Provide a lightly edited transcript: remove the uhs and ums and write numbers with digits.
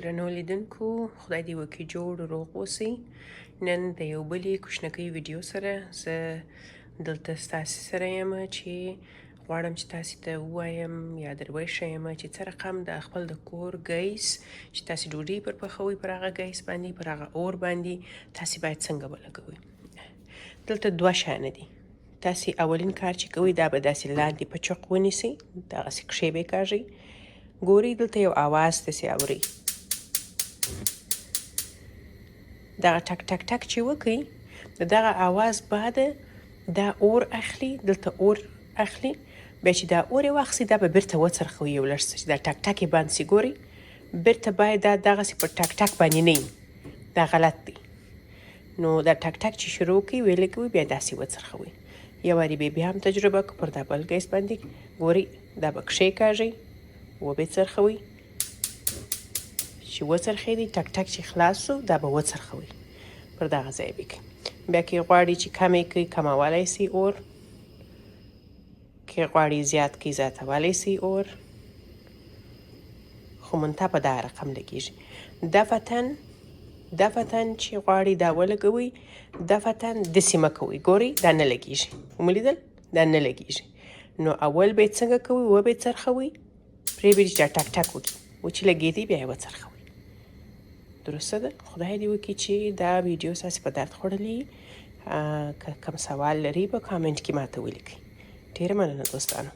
درنو لیدونکو خدای دې وکړي جوړ روغ اوسئ. نن د یو بلې کوچنکۍ ویډیو سره زه دلته ستاسې سره یم چې غواړم چې تاسې ته ووایم یا در وښیم چې څه رقم د خپل د کور ګیس چې تاسې ډوډۍ پر پخوئ پر هغه ګیس باندې پر هغه اور باندې تاسې باید څنګه ولګوئ. دلته دوه شیانه دي. تاسې اولین کار چې کوئ دا به داسې لاندې په چوق ونیسئ، دغسې کښې به یې کاږئ. ګورئ دلته یو اواز تاسې اورئ. دغه ټک ټک ټک چې وکئ د دغه اواز بعد دا اور اخلي، دلته اور اخلي. بیا چې دا اور یې واخیستئ دا به بیرته وڅرخوئ یو لږ څه چې دا ټک ټک یې بند سي. ګورئ بیرته باید دا دغسې په ټک ټک باندې نه وي، دا غلط دی. نو دا ټک ټک چې شروع کړئ ویې لګوئ بیا داسې وڅرخوئ. یو وارې بیا هم تجربه کړو پر دا بل ګیس باندې. ګورئ دا به کښې کاږئ وبې څرخوئ، چې وڅرخېدی ټک ټک چې خلاص شو دا به وڅرخوئ پر دغه ځای به کړئ. بیا که غواړئ چې کم یې کړئ کمولی سئ اور، که غواړئ زیات کړئ زیاتولی سئ اور، خو منتها په دغه رقم لګېږي. دفتن چې غواړئ دا ولګوئ دفتن داسې مه کوئ. ګورئ دا نه لګېږي، ومو لیدل دا نه لګېږي. نو اول به یې څنګه کوئ وبې څرخوئ، پرېږدئ چې دا ټک ټک وکړي، و چې لګېدی بیا یې وڅرخوئ. درسته ده؟ خدای دې وکړي چې دا ویډیو ستاسې په درد خوړلې. که کوم سوال لرئ په کامنټ کې ماته ولیکئ. ډېره مننه دوستانو.